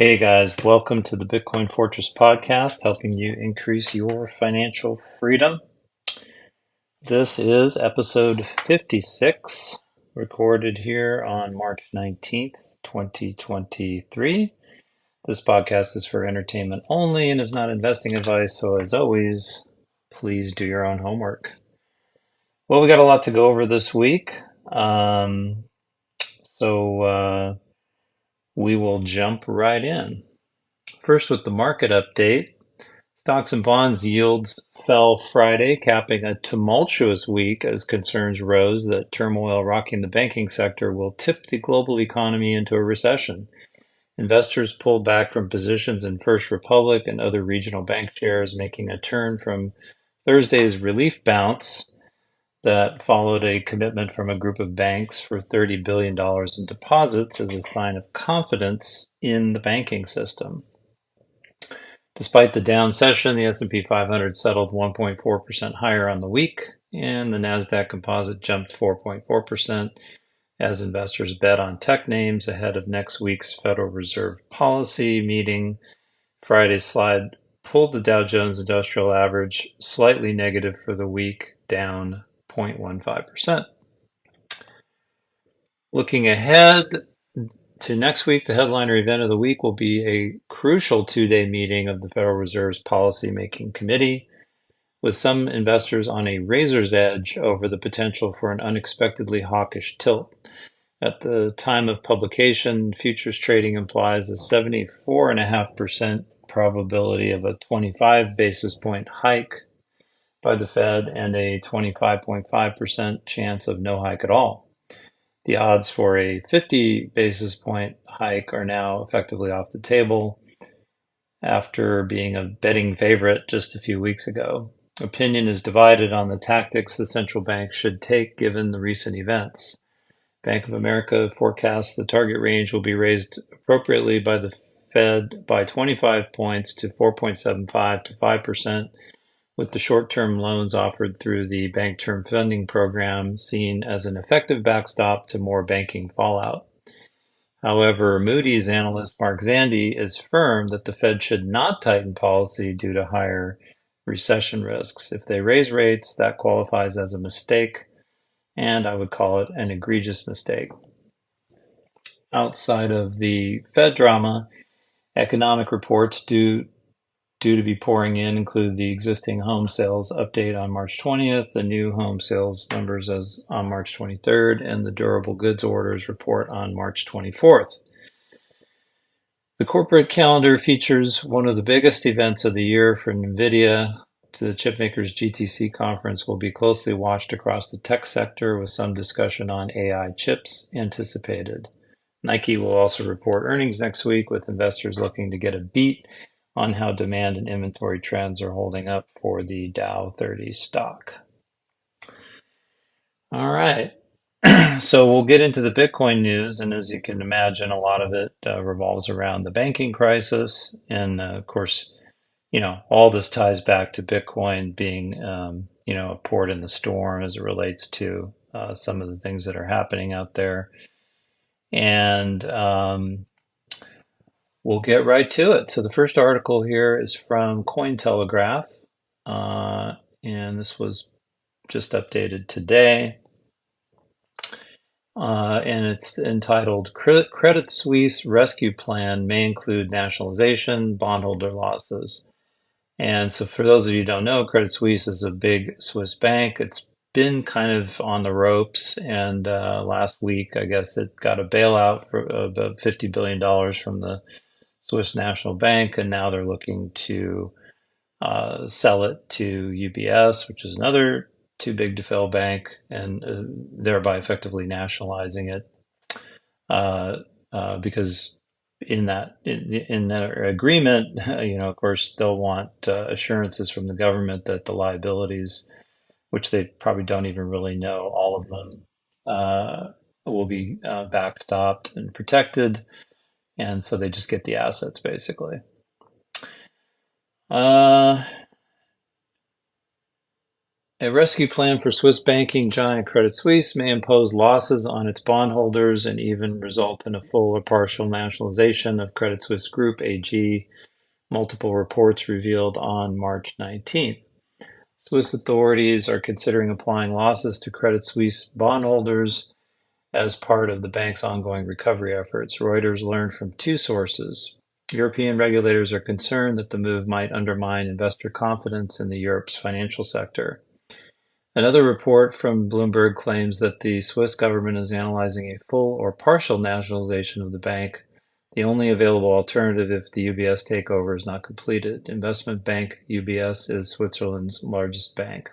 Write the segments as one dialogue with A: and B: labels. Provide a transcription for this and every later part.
A: Hey guys, welcome to the Bitcoin Fortress podcast, helping you increase your financial freedom. This is episode 56, recorded here on March 19th, 2023. This podcast is for entertainment only and is not investing advice, so as always, please do your own homework. Well, we got a lot to go over this week, so we will jump right in. First, with the market update, stocks and bonds yields fell Friday, capping a tumultuous week as concerns rose that turmoil rocking the banking sector will tip the global economy into a recession. Investors pulled back from positions in First Republic and other regional bank shares, making a turn from Thursday's relief bounce that followed a commitment from a group of banks for $30 billion in deposits as a sign of confidence in the banking system. Despite the down session, the S&P 500 settled 1.4% higher on the week, and the Nasdaq Composite jumped 4.4% as investors bet on tech names ahead of next week's Federal Reserve policy meeting. Friday's slide pulled the Dow Jones Industrial Average slightly negative for the week, down 0.15%. Looking ahead to next week, the headliner event of the week will be a crucial two-day meeting of the Federal Reserve's Policy-Making Committee, with some investors on a razor's edge over the potential for an unexpectedly hawkish tilt. At the time of publication, futures trading implies a 74.5% probability of a 25 basis point hike by the Fed and a 25.5% chance of no hike at all. The odds for a 50 basis point hike are now effectively off the table after being a betting favorite just a few weeks ago. Opinion is divided on the tactics the central bank should take given the recent events. Bank of America forecasts the target range will be raised appropriately by the Fed by 25 points to 4.75 to 5%, with the short-term loans offered through the Bank Term Funding Program seen as an effective backstop to more banking fallout. However, Moody's analyst Mark Zandi is firm that the Fed should not tighten policy due to higher recession risks. If they raise rates, that qualifies as a mistake, and I would call it an egregious mistake. Outside of the Fed drama, economic reports due to be pouring in include the existing home sales update on March 20th, the new home sales numbers as on March 23rd, and the durable goods orders report on March 24th. The corporate calendar features one of the biggest events of the year for NVIDIA. The chipmakers GTC conference will be closely watched across the tech sector with some discussion on AI chips anticipated. Nike will also report earnings next week with investors looking to get a beat on how demand and inventory trends are holding up for the Dow 30 stock. All right. So we'll get into the Bitcoin news, and as you can imagine, a lot of it revolves around the banking crisis, and of course, all this ties back to Bitcoin being, a port in the storm as it relates to some of the things that are happening out there, and we'll get right to it. So the first article here is from Cointelegraph, and this was just updated today. And it's entitled Credit Suisse Rescue Plan May Include Nationalization, Bondholder Losses. And so for those of you who don't know, Credit Suisse is a big Swiss bank. It's been kind of on the ropes, and last week, I guess it got a bailout for about $50 billion from the Swiss National Bank, and now they're looking to sell it to UBS, which is another too big to fail bank, and thereby effectively nationalizing it. Because in their agreement, of course, they'll want assurances from the government that the liabilities, which they probably don't even really know, all of them, will be backstopped and protected. And so they just get the assets, basically. A rescue plan for Swiss banking giant Credit Suisse may impose losses on its bondholders and even result in a full or partial nationalization of Credit Suisse Group AG, multiple reports revealed on March 19th. Swiss authorities are considering applying losses to Credit Suisse bondholders as part of the bank's ongoing recovery efforts. Reuters learned from two sources. European regulators are concerned that the move might undermine investor confidence in Europe's financial sector. Another report from Bloomberg claims that the Swiss government is analyzing a full or partial nationalization of the bank, the only available alternative if the UBS takeover is not completed. Investment bank UBS is Switzerland's largest bank.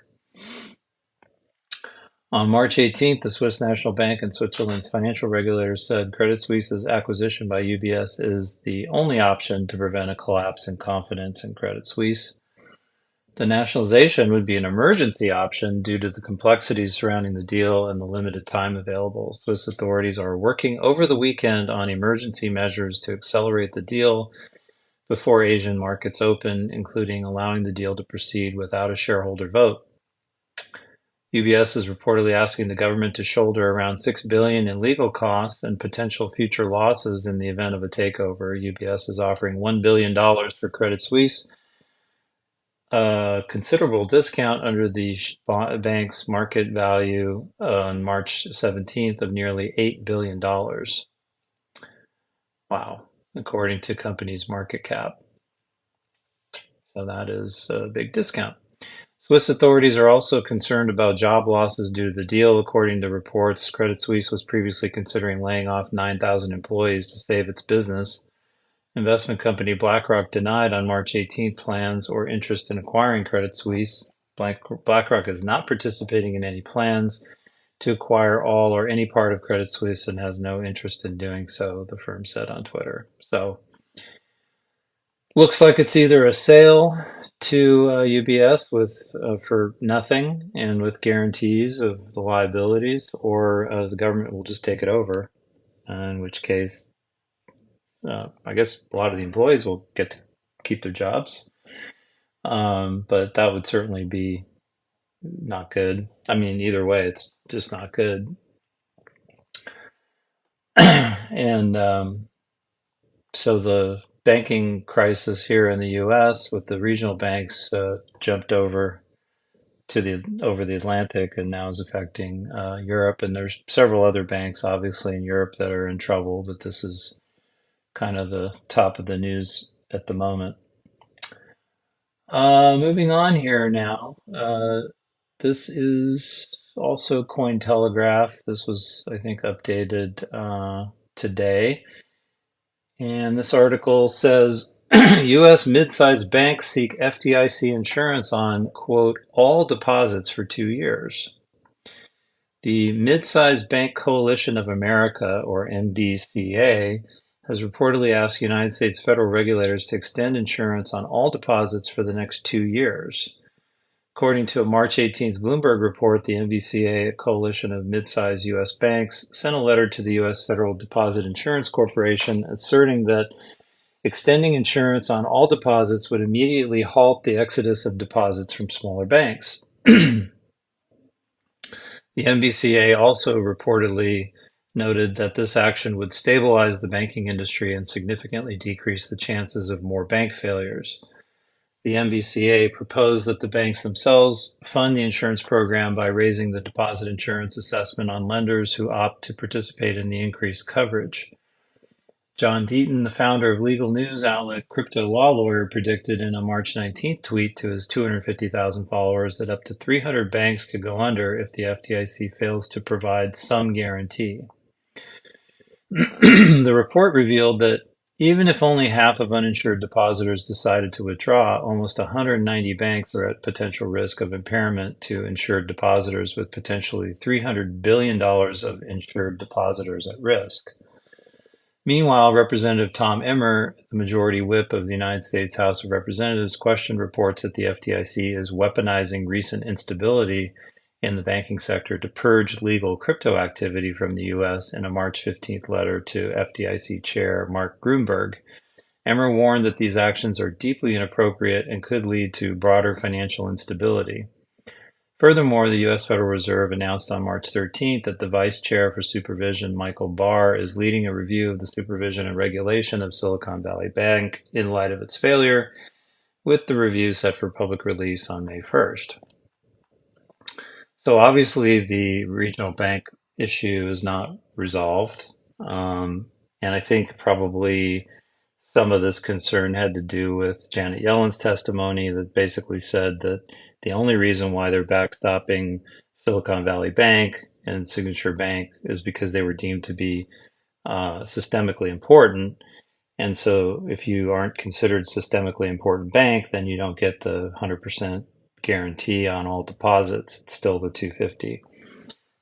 A: On March 18th, the Swiss National Bank and Switzerland's financial regulators said Credit Suisse's acquisition by UBS is the only option to prevent a collapse in confidence in Credit Suisse. The nationalization would be an emergency option due to the complexities surrounding the deal and the limited time available. Swiss authorities are working over the weekend on emergency measures to accelerate the deal before Asian markets open, including allowing the deal to proceed without a shareholder vote. UBS is reportedly asking the government to shoulder around $6 billion in legal costs and potential future losses in the event of a takeover. UBS is offering $1 billion for Credit Suisse, a considerable discount under the bank's market value on March 17th of nearly $8 billion. Wow, according to company's market cap. So that is a big discount. Swiss authorities are also concerned about job losses due to the deal. According to reports, Credit Suisse was previously considering laying off 9,000 employees to save its business. Investment company BlackRock denied on March 18th plans or interest in acquiring Credit Suisse. BlackRock is not participating in any plans to acquire all or any part of Credit Suisse and has no interest in doing so, the firm said on Twitter. So, looks like it's either a sale to UBS for nothing and with guarantees of the liabilities, or the government will just take it over, in which case I guess a lot of the employees will get to keep their jobs. But that would certainly be not good. I mean, either way, it's just not good. And so the banking crisis here in the U.S. with the regional banks jumped over the Atlantic and now is affecting Europe. And there's several other banks, obviously, in Europe that are in trouble, but this is kind of the top of the news at the moment. Moving on here now. This is also Cointelegraph. This was, I think, updated today. And this article says U.S. mid-sized banks seek FDIC insurance on, quote, all deposits for 2 years. The Mid-Sized Bank Coalition of America, or MBCA, has reportedly asked United States federal regulators to extend insurance on all deposits for the next 2 years. According to a March 18th Bloomberg report, the MBCA, a coalition of mid-sized U.S. banks, sent a letter to the U.S. Federal Deposit Insurance Corporation asserting that extending insurance on all deposits would immediately halt the exodus of deposits from smaller banks. The MBCA also reportedly noted that this action would stabilize the banking industry and significantly decrease the chances of more bank failures. The MBCA proposed that the banks themselves fund the insurance program by raising the deposit insurance assessment on lenders who opt to participate in the increased coverage. John Deaton, the founder of legal news outlet Crypto Law Lawyer, predicted in a March 19th tweet to his 250,000 followers that up to 300 banks could go under if the FDIC fails to provide some guarantee. The report revealed that even if only half of uninsured depositors decided to withdraw, almost 190 banks are at potential risk of impairment to insured depositors, with potentially $300 billion of insured depositors at risk. Meanwhile, Representative Tom Emmer, the majority whip of the United States House of Representatives, questioned reports that the FDIC is weaponizing recent instability in the banking sector to purge legal crypto activity from the U.S. in a March 15th letter to FDIC Chair Mark Gruenberg. Emmer warned that these actions are deeply inappropriate and could lead to broader financial instability. Furthermore, the U.S. Federal Reserve announced on March 13th that the Vice Chair for Supervision, Michael Barr, is leading a review of the supervision and regulation of Silicon Valley Bank in light of its failure, with the review set for public release on May 1st. So obviously the regional bank issue is not resolved. And I think probably some of this concern had to do with Janet Yellen's testimony that basically said that the only reason why they're backstopping Silicon Valley Bank and Signature Bank is because they were deemed to be systemically important. And so if you aren't considered systemically important bank, then you don't get the 100% guarantee on all deposits. It's still the 250.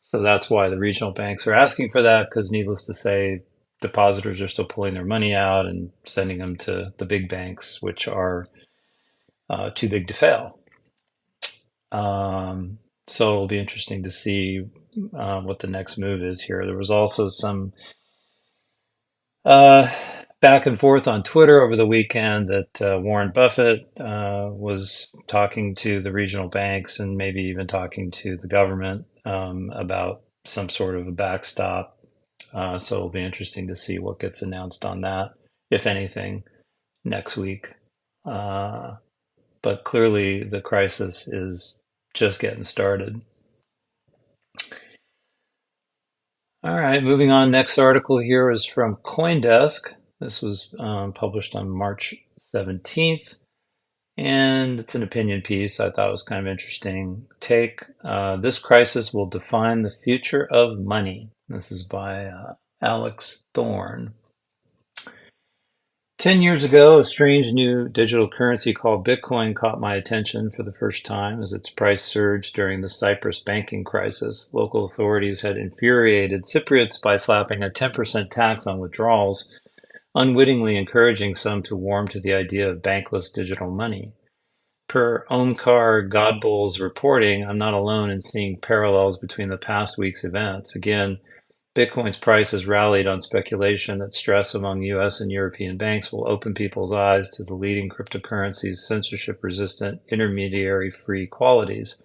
A: So that's why the regional banks are asking for that, because needless to say, depositors are still pulling their money out and sending them to the big banks, which are too big to fail. So it'll be interesting to see what the next move is here. There was also some back and forth on Twitter over the weekend that Warren Buffett was talking to the regional banks and maybe even talking to the government about some sort of a backstop. So it'll be interesting to see what gets announced on that, if anything, next week. But clearly the crisis is just getting started. All right, moving on. Next article here is from CoinDesk. This was published on March 17th, and it's an opinion piece. I thought it was kind of interesting take. This crisis will define the future of money. This is by Alex Thorne. 10 years ago, a strange new digital currency called Bitcoin caught my attention for the first time as its price surged during the Cyprus banking crisis. Local authorities had infuriated Cypriots by slapping a 10% tax on withdrawals, unwittingly encouraging some to warm to the idea of bankless digital money. Per Omkar Godbol's reporting, I'm not alone in seeing parallels between the past week's events. Again, Bitcoin's price has rallied on speculation that stress among US and European banks will open people's eyes to the leading cryptocurrency's censorship-resistant, intermediary-free qualities.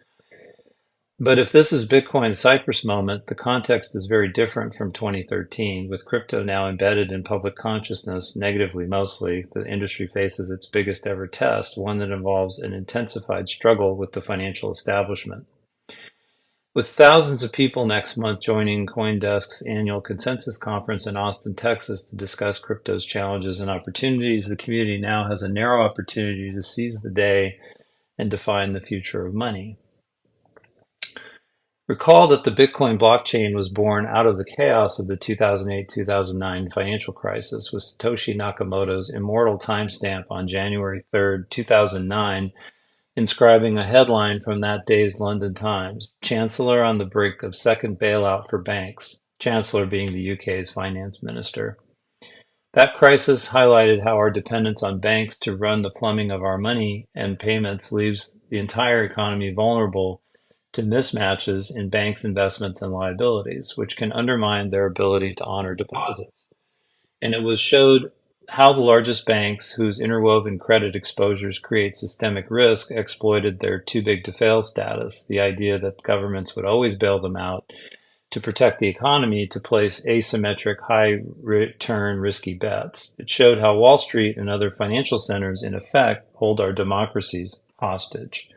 A: But if this is Bitcoin's Cyprus moment, the context is very different from 2013. With crypto now embedded in public consciousness, negatively mostly, the industry faces its biggest ever test, one that involves an intensified struggle with the financial establishment. With thousands of people next month joining CoinDesk's annual consensus conference in Austin, Texas to discuss crypto's challenges and opportunities, the community now has a narrow opportunity to seize the day and define the future of money. Recall that the Bitcoin blockchain was born out of the chaos of the 2008-2009 financial crisis, with Satoshi Nakamoto's immortal timestamp on January 3, 2009, inscribing a headline from that day's London Times: Chancellor on the brink of second bailout for banks, Chancellor being the UK's finance minister. That crisis highlighted how our dependence on banks to run the plumbing of our money and payments leaves the entire economy vulnerable to mismatches in banks' investments and liabilities, which can undermine their ability to honor deposits. And it was showed how the largest banks, whose interwoven credit exposures create systemic risk, exploited their too big to fail status, the idea that governments would always bail them out to protect the economy, to place asymmetric, high return, risky bets. It showed how Wall Street and other financial centers, in effect, hold our democracies hostage.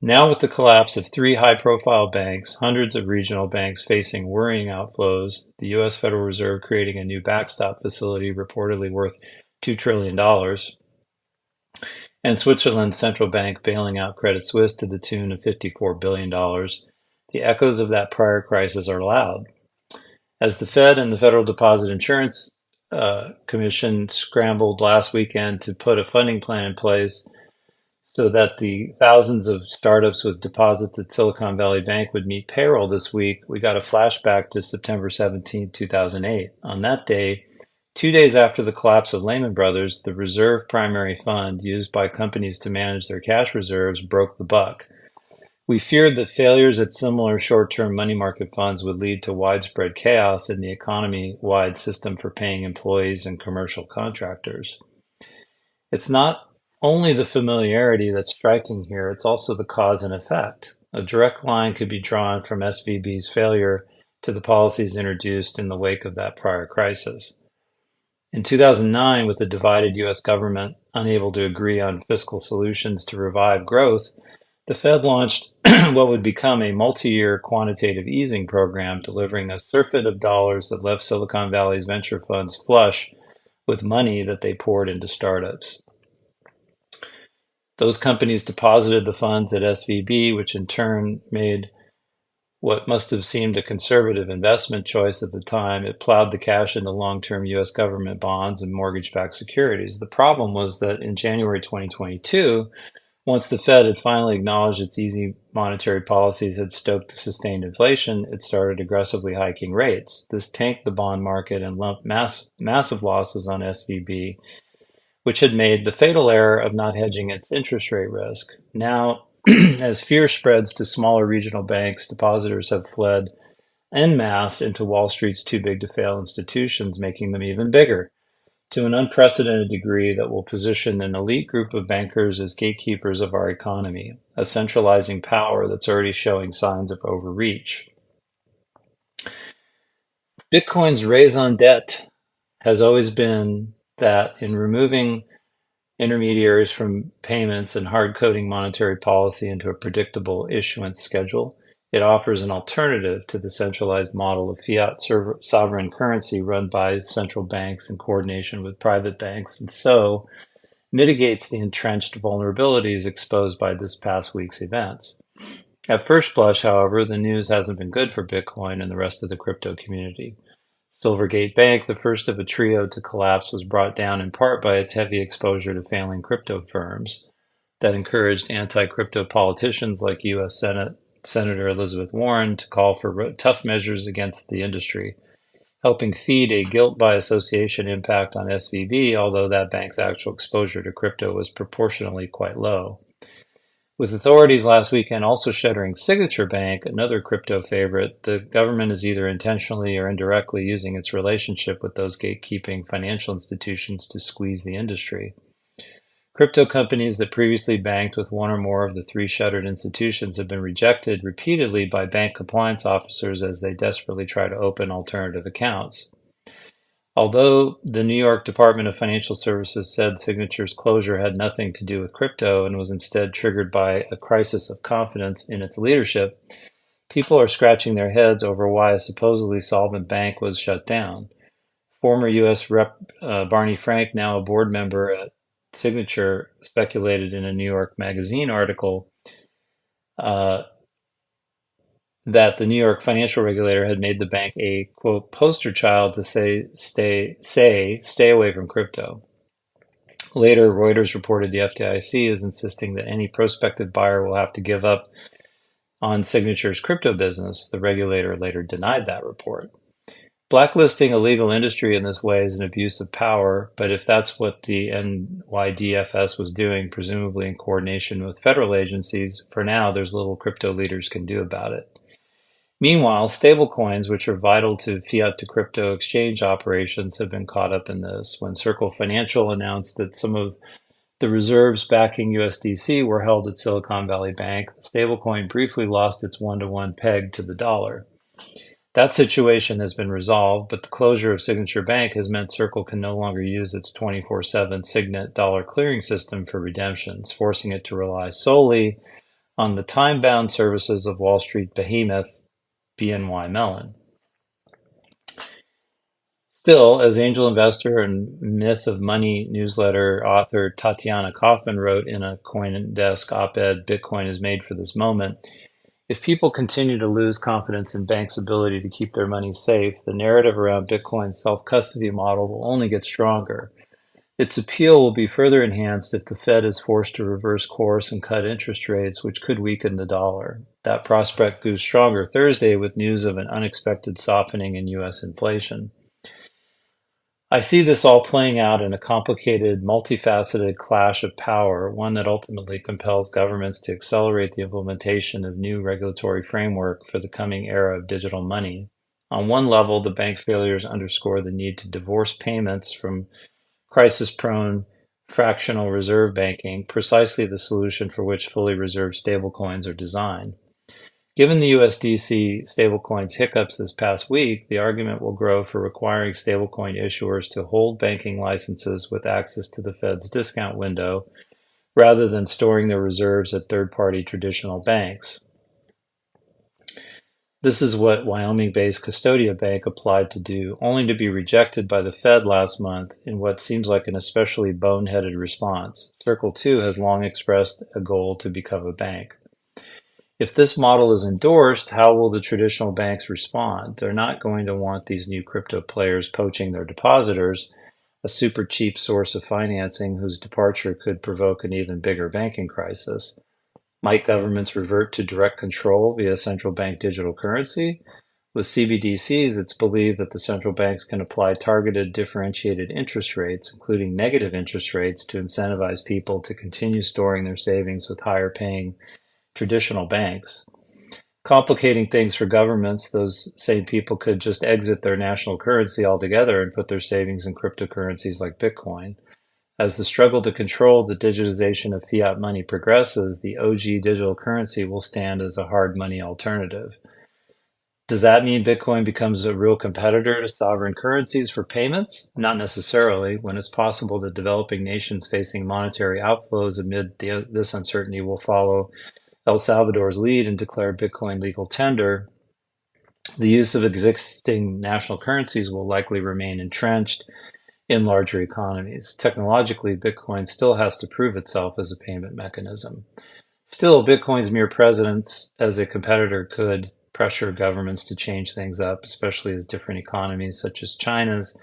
A: Now, with the collapse of three high-profile banks, hundreds of regional banks facing worrying outflows, the U.S. Federal Reserve creating a new backstop facility reportedly worth $2 trillion, and Switzerland's central bank bailing out Credit Suisse to the tune of $54 billion, the echoes of that prior crisis are loud. As the Fed and the Federal Deposit Insurance Commission scrambled last weekend to put a funding plan in place so that the thousands of startups with deposits at Silicon Valley Bank would meet payroll this week, we got a flashback to September 17, 2008. On that day, 2 days after the collapse of Lehman Brothers, the reserve primary fund used by companies to manage their cash reserves broke the buck. We feared that failures at similar short-term money market funds would lead to widespread chaos in the economy-wide system for paying employees and commercial contractors. It's not only the familiarity that's striking here, it's also the cause and effect. A direct line could be drawn from SVB's failure to the policies introduced in the wake of that prior crisis. In 2009, with the divided U.S. government unable to agree on fiscal solutions to revive growth, the Fed launched what would become a multi-year quantitative easing program, delivering a surfeit of dollars that left Silicon Valley's venture funds flush with money that they poured into startups. Those companies deposited the funds at SVB, which in turn made what must have seemed a conservative investment choice at the time. It plowed the cash into long-term U.S. government bonds and mortgage-backed securities. The problem was that in January 2022, once the Fed had finally acknowledged its easy monetary policies had stoked sustained inflation, it started aggressively hiking rates. This tanked the bond market and lumped massive losses on SVB, which had made the fatal error of not hedging its interest rate risk. Now, as fear spreads to smaller regional banks, depositors have fled en masse into Wall Street's too-big-to-fail institutions, making them even bigger, to an unprecedented degree that will position an elite group of bankers as gatekeepers of our economy, a centralizing power that's already showing signs of overreach. Bitcoin's raison d'etre has always been that in removing intermediaries from payments and hard-coding monetary policy into a predictable issuance schedule, it offers an alternative to the centralized model of fiat sovereign currency run by central banks in coordination with private banks, and so mitigates the entrenched vulnerabilities exposed by this past week's events. At first blush, however, the news hasn't been good for Bitcoin and the rest of the crypto community. Silvergate Bank, the first of a trio to collapse, was brought down in part by its heavy exposure to failing crypto firms that encouraged anti-crypto politicians like U.S. Senator Elizabeth Warren to call for tough measures against the industry, helping feed a guilt by association impact on SVB, although that bank's actual exposure to crypto was proportionally quite low. With authorities last weekend also shuttering Signature Bank, another crypto favorite, the government is either intentionally or indirectly using its relationship with those gatekeeping financial institutions to squeeze the industry. Crypto companies that previously banked with one or more of the three shuttered institutions have been rejected repeatedly by bank compliance officers as they desperately try to open alternative accounts. Although the New York Department of Financial Services said Signature's closure had nothing to do with crypto and was instead triggered by a crisis of confidence in its leadership, people are scratching their heads over why a supposedly solvent bank was shut down. Former U.S. Rep. Barney Frank, now a board member at Signature, speculated in a New York Magazine article that the New York financial regulator had made the bank a, quote, poster child to stay away from crypto. Later, Reuters reported the FDIC is insisting that any prospective buyer will have to give up on Signature's crypto business. The regulator later denied that report. Blacklisting a legal industry in this way is an abuse of power, but if that's what the NYDFS was doing, presumably in coordination with federal agencies, for now there's little crypto leaders can do about it. Meanwhile, stablecoins, which are vital to fiat to crypto exchange operations, have been caught up in this. When Circle Financial announced that some of the reserves backing USDC were held at Silicon Valley Bank, the stablecoin briefly lost its one-to-one peg to the dollar. That situation has been resolved, but the closure of Signature Bank has meant Circle can no longer use its 24/7 Signet dollar clearing system for redemptions, forcing it to rely solely on the time-bound services of Wall Street behemoth BNY Mellon. Still, as angel investor and Myth of Money newsletter author Tatiana Kaufman wrote in a CoinDesk op-ed, Bitcoin is made for this moment. If people continue to lose confidence in banks' ability to keep their money safe, the narrative around Bitcoin's self-custody model will only get stronger. Its appeal will be further enhanced if the Fed is forced to reverse course and cut interest rates, which could weaken the dollar. That prospect grew stronger Thursday with news of an unexpected softening in U.S. inflation. I see this all playing out in a complicated, multifaceted clash of power, one that ultimately compels governments to accelerate the implementation of new regulatory framework for the coming era of digital money. On one level, the bank failures underscore the need to divorce payments from crisis-prone fractional reserve banking, precisely the solution for which fully reserved stablecoins are designed. Given the USDC stablecoin's hiccups this past week, the argument will grow for requiring stablecoin issuers to hold banking licenses with access to the Fed's discount window rather than storing their reserves at third-party traditional banks. This is what Wyoming-based Custodia Bank applied to do, only to be rejected by the Fed last month in what seems like an especially boneheaded response. Circle 2 has long expressed a goal to become a bank. If this model is endorsed, how will the traditional banks respond? They're not going to want these new crypto players poaching their depositors, a super cheap source of financing whose departure could provoke an even bigger banking crisis. Might governments revert to direct control via central bank digital currency? With CBDCs, it's believed that the central banks can apply targeted differentiated interest rates, including negative interest rates, to incentivize people to continue storing their savings with higher paying traditional banks. Complicating things for governments, those same people could just exit their national currency altogether and put their savings in cryptocurrencies like Bitcoin. As the struggle to control the digitization of fiat money progresses, the OG digital currency will stand as a hard money alternative. Does that mean Bitcoin becomes a real competitor to sovereign currencies for payments? Not necessarily. When it's possible that developing nations facing monetary outflows amid this uncertainty will follow El Salvador's lead and declare Bitcoin legal tender, the use of existing national currencies will likely remain entrenched in larger economies. Technologically, Bitcoin still has to prove itself as a payment mechanism. Still, Bitcoin's mere presence as a competitor could pressure governments to change things up, especially as different economies, such as China's,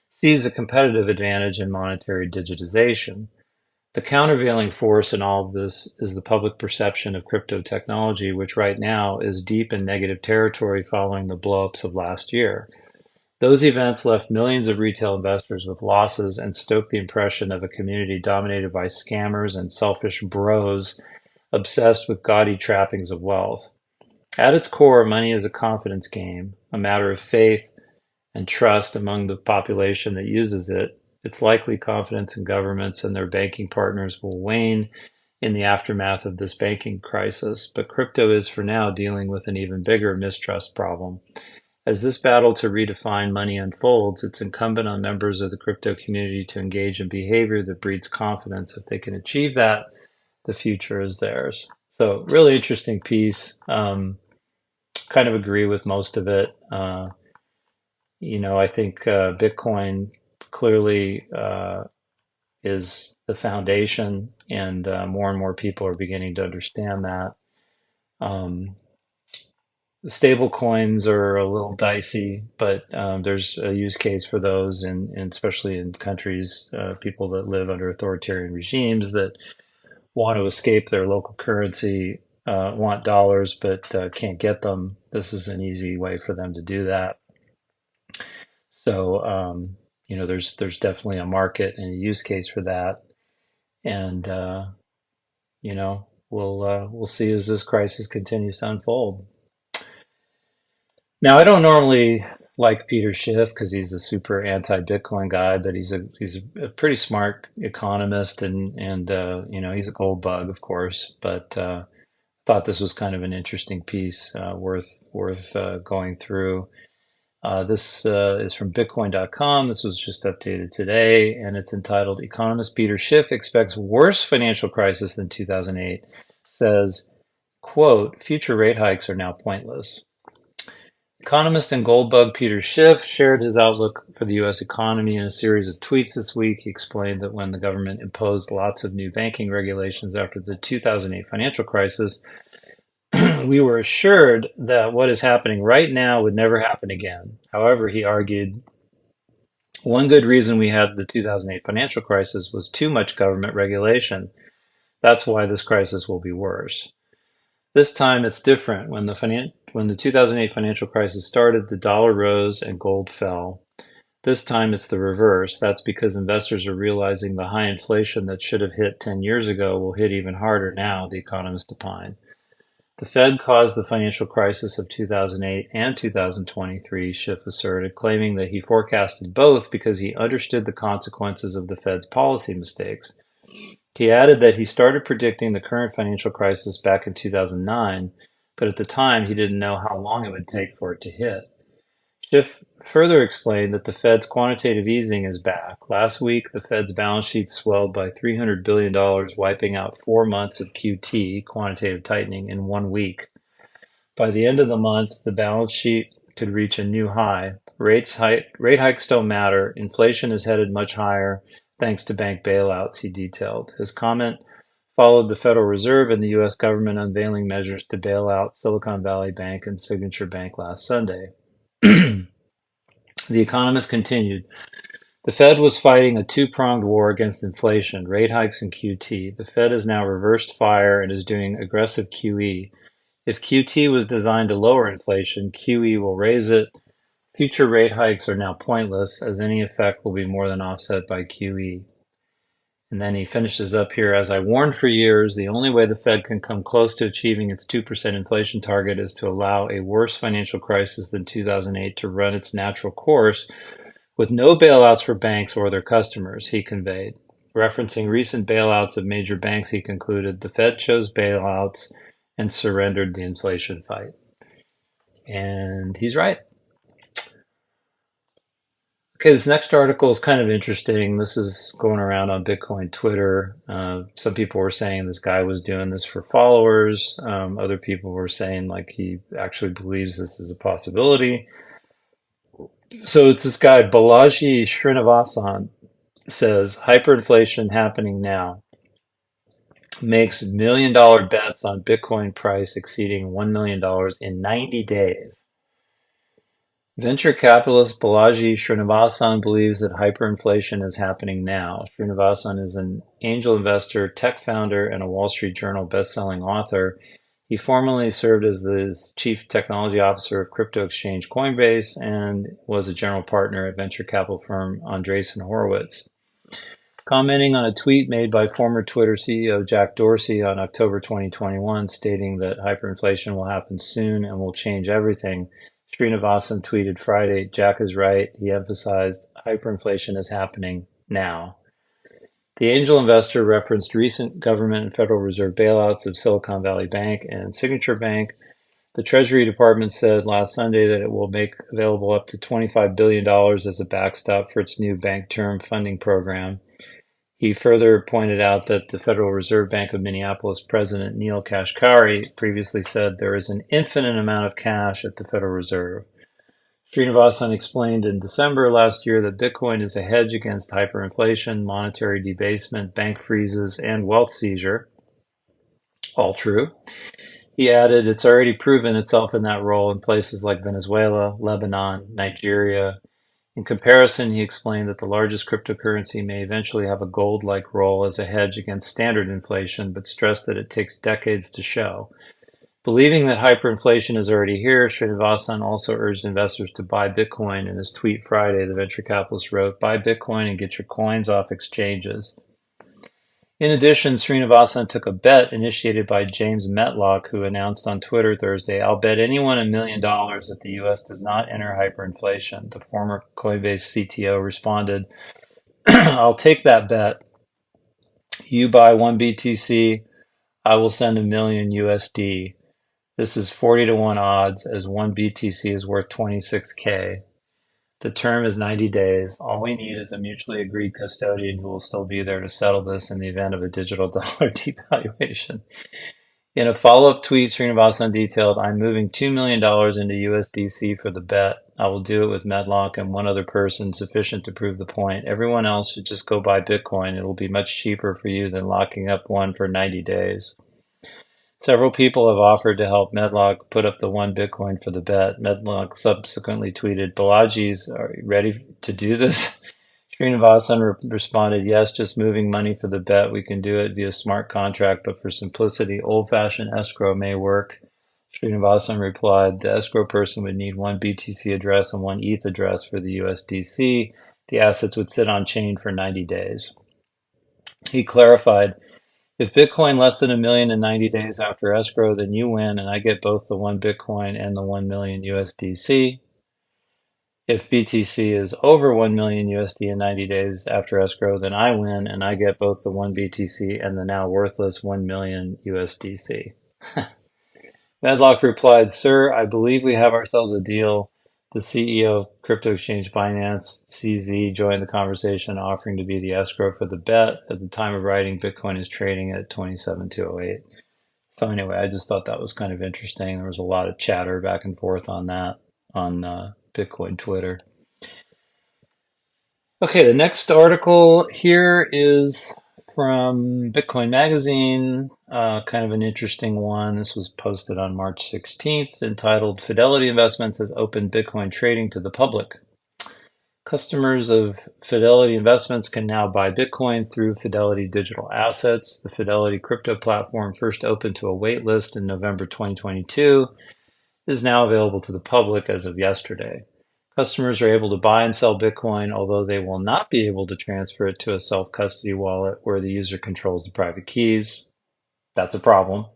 A: seize a competitive advantage in monetary digitization. The countervailing force in all of this is the public perception of crypto technology, which right now is deep in negative territory following the blowups of last year. Those events left millions of retail investors with losses and stoked the impression of a community dominated by scammers and selfish bros obsessed with gaudy trappings of wealth. At its core, money is a confidence game, a matter of faith and trust among the population that uses it. It's likely confidence in governments and their banking partners will wane in the aftermath of this banking crisis, but crypto is for now dealing with an even bigger mistrust problem. As this battle to redefine money unfolds, it's incumbent on members of the crypto community to engage in behavior that breeds confidence. If they can achieve that, the future is theirs. So really interesting piece. Kind of agree with most of it. I think Bitcoin clearly is the foundation, and more people are beginning to understand that. Stable coins are a little dicey, but there's a use case for those, and especially in countries, people that live under authoritarian regimes that want to escape their local currency, want dollars, but can't get them. This is an easy way for them to do that. So, there's definitely a market and a use case for that, and we'll see as this crisis continues to unfold. Now, I don't normally like Peter Schiff because he's a super anti-Bitcoin guy, but he's a pretty smart economist, and he's a gold bug, of course. But thought this was kind of an interesting piece, worth going through. This is from Bitcoin.com. This was just updated today, and it's entitled "Economist Peter Schiff Expects Worse Financial Crisis Than 2008." Says, quote, "Future rate hikes are now pointless." Economist and gold bug Peter Schiff shared his outlook for the U.S. economy in a series of tweets this week. He explained that when the government imposed lots of new banking regulations after the 2008 financial crisis, we were assured that what is happening right now would never happen again. However, he argued, one good reason we had the 2008 financial crisis was too much government regulation. That's why this crisis will be worse. This time it's different. When the 2008 financial crisis started, the dollar rose and gold fell. This time it's the reverse. That's because investors are realizing the high inflation that should have hit 10 years ago will hit even harder now, the economist opined. The Fed caused the financial crisis of 2008 and 2023, Schiff asserted, claiming that he forecasted both because he understood the consequences of the Fed's policy mistakes. He added that he started predicting the current financial crisis back in 2009, but at the time he didn't know how long it would take for it to hit. Schiff further explained that the Fed's quantitative easing is back. Last week, the Fed's balance sheet swelled by $300 billion, wiping out 4 months of QT, quantitative tightening, in 1 week. By the end of the month, the balance sheet could reach a new high. Rate hikes don't matter. Inflation is headed much higher thanks to bank bailouts, he detailed. His comment followed the Federal Reserve and the U.S. government unveiling measures to bail out Silicon Valley Bank and Signature Bank last Sunday. The Economist continued, the Fed was fighting a two-pronged war against inflation, rate hikes and QT. The Fed has now reversed fire and is doing aggressive QE. If QT was designed to lower inflation, QE will raise it. Future rate hikes are now pointless, as any effect will be more than offset by QE. And then he finishes up here, as I warned for years, the only way the Fed can come close to achieving its 2% inflation target is to allow a worse financial crisis than 2008 to run its natural course with no bailouts for banks or their customers, he conveyed. Referencing recent bailouts of major banks, he concluded, the Fed chose bailouts and surrendered the inflation fight. And he's right. Okay, this next article is kind of interesting. This is going around on Bitcoin Twitter. Some people were saying this guy was doing this for followers. Other people were saying like he actually believes this is a possibility. So it's this guy, Balaji Srinavasan, says hyperinflation happening now. Makes $1 million bets on Bitcoin price exceeding $1 million in 90 days. Venture capitalist Balaji Srinavasan believes that hyperinflation is happening now. Srinivasan is an angel investor, tech founder, and a Wall Street Journal best-selling author. He formerly served as the chief technology officer of crypto exchange Coinbase and was a general partner at venture capital firm Andreessen Horowitz. Commenting on a tweet made by former Twitter CEO Jack Dorsey on October 2021, stating that hyperinflation will happen soon and will change everything, Srinivasan tweeted Friday, Jack is right. He emphasized hyperinflation is happening now. The angel investor referenced recent government and Federal Reserve bailouts of Silicon Valley Bank and Signature Bank. The Treasury Department said last Sunday that it will make available up to $25 billion as a backstop for its new bank term funding program. He further pointed out that the Federal Reserve Bank of Minneapolis President Neil Kashkari previously said there is an infinite amount of cash at the Federal Reserve. Srinivasan explained in December last year that Bitcoin is a hedge against hyperinflation, monetary debasement, bank freezes, and wealth seizure. All true. He added, it's already proven itself in that role in places like Venezuela, Lebanon, Nigeria. In comparison, he explained that the largest cryptocurrency may eventually have a gold-like role as a hedge against standard inflation, but stressed that it takes decades to show. Believing that hyperinflation is already here, Srinivasan also urged investors to buy Bitcoin. In his tweet Friday, the venture capitalist wrote, buy Bitcoin and get your coins off exchanges. In addition, Srinivasan took a bet initiated by James Metlock, who announced on Twitter Thursday, I'll bet anyone $1 million that the U.S. does not enter hyperinflation. The former Coinbase CTO responded, I'll take that bet. You buy 1 BTC, I will send $1 million USD. This is 40 to 1 odds, as 1 BTC is worth 26K. The term is 90 days. All we need is a mutually agreed custodian who will still be there to settle this in the event of a digital dollar devaluation. In a follow-up tweet, Srinivasan detailed, I'm moving $2 million into USDC for the bet. I will do it with Medlock and one other person sufficient to prove the point. Everyone else should just go buy Bitcoin. It will be much cheaper for you than locking up one for 90 days. Several people have offered to help Medlock put up the 1 Bitcoin for the bet. Medlock subsequently tweeted, Balaji's, are you ready to do this? Srinivasan responded, yes, just moving money for the bet. We can do it via smart contract, but for simplicity, old-fashioned escrow may work. Srinivasan replied, the escrow person would need 1 BTC address and 1 ETH address for the USDC. The assets would sit on chain for 90 days. He clarified, if Bitcoin less than $1 million in 90 days after escrow, then you win and I get both the 1 Bitcoin and the 1 million USDC. If BTC is over 1 million USD in 90 days after escrow, then I win and I get both the 1 BTC and the now worthless 1 million USDC. Medlock replied, "Sir, I believe we have ourselves a deal." The CEO of crypto exchange Binance, CZ, joined the conversation, offering to be the escrow for the bet. At the time of writing, Bitcoin is trading at 27,208. So anyway, I just thought that was kind of interesting. There was a lot of chatter back and forth on that on Bitcoin Twitter. Okay, the next article here is from Bitcoin Magazine, kind of an interesting one. This was posted on March 16th, entitled Fidelity Investments has opened Bitcoin trading to the public. Customers of Fidelity Investments can now buy Bitcoin through Fidelity Digital Assets. The Fidelity crypto platform, first opened to a wait list in November 2022, is now available to the public as of yesterday. Customers are able to buy and sell Bitcoin, although they will not be able to transfer it to a self-custody wallet where the user controls the private keys. That's a problem.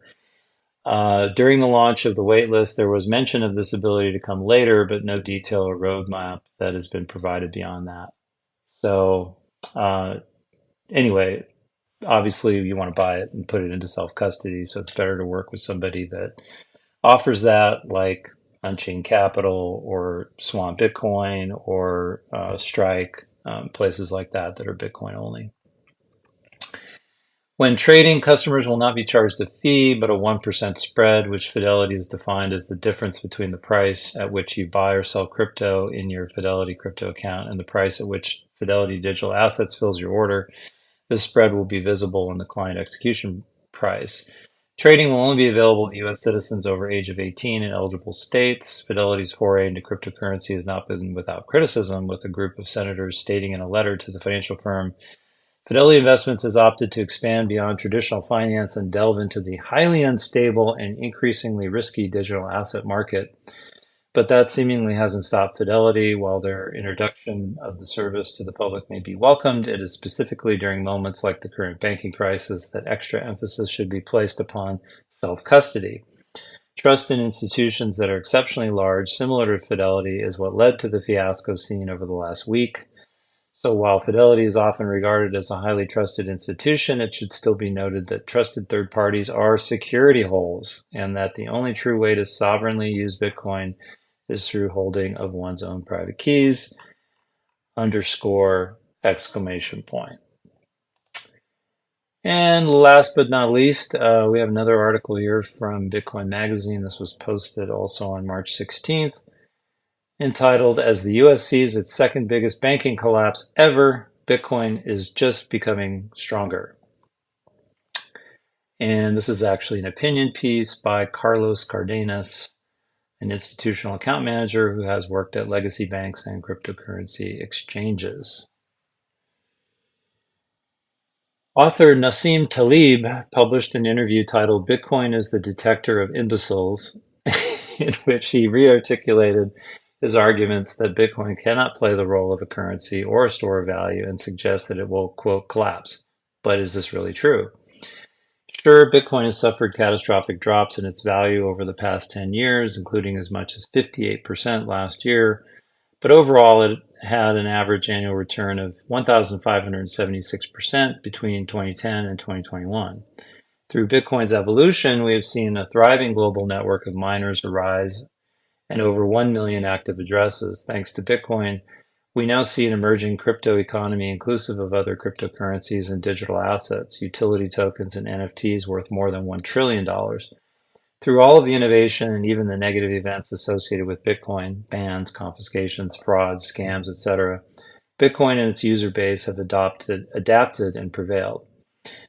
A: During the launch of the waitlist, there was mention of this ability to come later, but no detail or roadmap that has been provided beyond that. So anyway, obviously you want to buy it and put it into self-custody, so it's better to work with somebody that offers that, like Unchained Capital or Swamp Bitcoin or Strike, places like that that are Bitcoin only. When trading, customers will not be charged a fee, but a 1% spread, which Fidelity has defined as the difference between the price at which you buy or sell crypto in your Fidelity crypto account and the price at which Fidelity Digital Assets fills your order. This spread will be visible in the client execution price. Trading will only be available to U.S. citizens over age of 18 in eligible states. Fidelity's foray into cryptocurrency has not been without criticism, with a group of senators stating in a letter to the financial firm, Fidelity Investments has opted to expand beyond traditional finance and delve into the highly unstable and increasingly risky digital asset market. But that seemingly hasn't stopped Fidelity. While their introduction of the service to the public may be welcomed, it is specifically during moments like the current banking crisis that extra emphasis should be placed upon self-custody. Trust in institutions that are exceptionally large, similar to Fidelity, is what led to the fiasco seen over the last week. So while Fidelity is often regarded as a highly trusted institution, it should still be noted that trusted third parties are security holes, and that the only true way to sovereignly use Bitcoin is through holding of one's own private keys, underscore, exclamation point. And last but not least, we have another article here from Bitcoin Magazine. This was posted also on March 16th, entitled, As the U.S. sees its second biggest banking collapse ever, Bitcoin is just becoming stronger. And this is actually an opinion piece by Carlos Cardenas, an institutional account manager who has worked at legacy banks and cryptocurrency exchanges. Author Nassim Taleb published an interview titled Bitcoin is the Detector of Imbeciles, in which he rearticulated his arguments that Bitcoin cannot play the role of a currency or a store of value and suggests that it will, quote, collapse. But is this really true? Sure, Bitcoin has suffered catastrophic drops in its value over the past 10 years, including as much as 58% last year. But overall, it had an average annual return of 1,576% between 2010 and 2021. Through Bitcoin's evolution, we have seen a thriving global network of miners arise and over 1 million active addresses. Thanks to Bitcoin, we now see an emerging crypto economy inclusive of other cryptocurrencies and digital assets, utility tokens, and NFTs worth more than $1 trillion. Through all of the innovation and even the negative events associated with Bitcoin, bans, confiscations, frauds, scams, etc., Bitcoin and its user base have adapted and prevailed.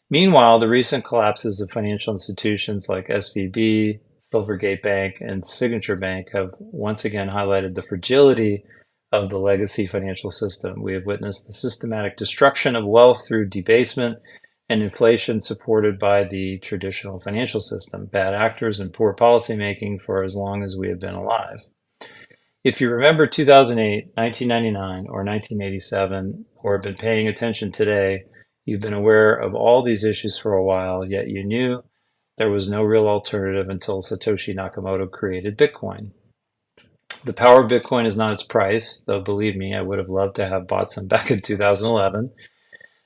A: Meanwhile, the recent collapses of financial institutions like SVB, Silvergate Bank, and Signature Bank have once again highlighted the fragility of the legacy financial system. We have witnessed the systematic destruction of wealth through debasement and inflation supported by the traditional financial system, bad actors, and poor policymaking for as long as we have been alive. If you remember 2008, 1999, or 1987, or have been paying attention today, you've been aware of all these issues for a while, yet you knew there was no real alternative until Satoshi Nakamoto created Bitcoin. The power of Bitcoin is not its price, though believe me, I would have loved to have bought some back in 2011.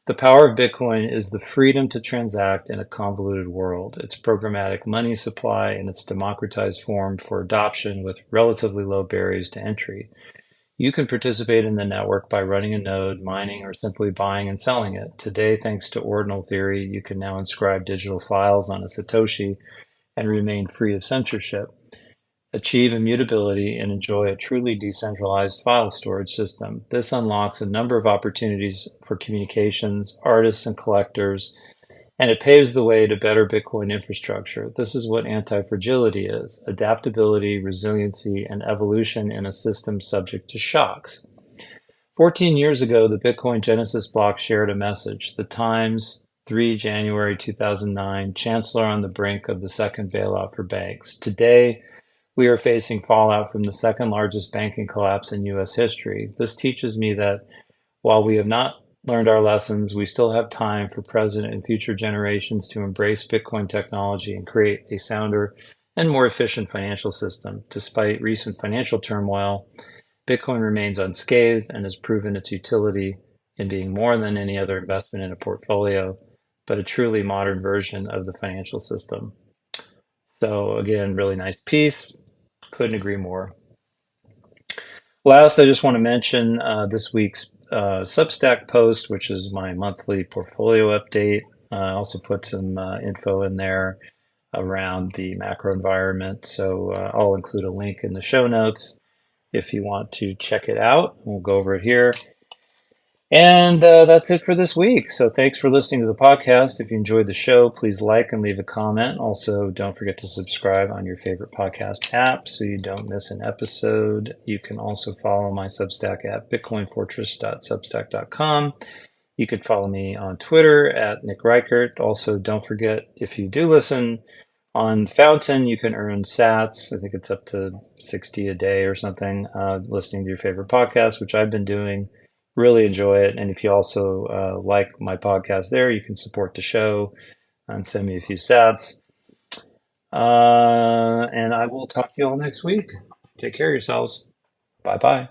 A: The power of Bitcoin is the freedom to transact in a convoluted world, its programmatic money supply, and its democratized form for adoption with relatively low barriers to entry. You can participate in the network by running a node, mining, or simply buying and selling it. Today, thanks to ordinal theory, you can now inscribe digital files on a Satoshi and remain free of censorship, achieve immutability, and enjoy a truly decentralized file storage system. This unlocks a number of opportunities for communications, artists, and collectors, and it paves the way to better Bitcoin infrastructure. This is what anti-fragility is: adaptability, resiliency, and evolution in a system subject to shocks. 14 years ago, the Bitcoin Genesis block shared a message. The Times, 3 January 2009, Chancellor on the brink of the second bailout for banks. Today, we are facing fallout from the second largest banking collapse in U.S. history. This teaches me that while we have not learned our lessons, we still have time for present and future generations to embrace Bitcoin technology and create a sounder and more efficient financial system. Despite recent financial turmoil, Bitcoin remains unscathed and has proven its utility in being more than any other investment in a portfolio, but a truly modern version of the financial system. So again, really nice piece. Couldn't agree more. Last, I just want to mention this week's Substack post, which is my monthly portfolio update. I also put some info in there around the macro environment. So I'll include a link in the show notes if you want to check it out. We'll go over it here. And that's it for this week. So thanks for listening to the podcast. If you enjoyed the show, please like and leave a comment. Also, don't forget to subscribe on your favorite podcast app so you don't miss an episode. You can also follow my Substack at bitcoinfortress.substack.com. You can follow me on Twitter at Nick Reichert. Also, don't forget, if you do listen on Fountain, you can earn sats. I think it's up to 60 a day or something, listening to your favorite podcast, which I've been doing. Really enjoy it. And if you also like my podcast there, you can support the show and send me a few sats. And I will talk to you all next week. Take care of yourselves. Bye bye.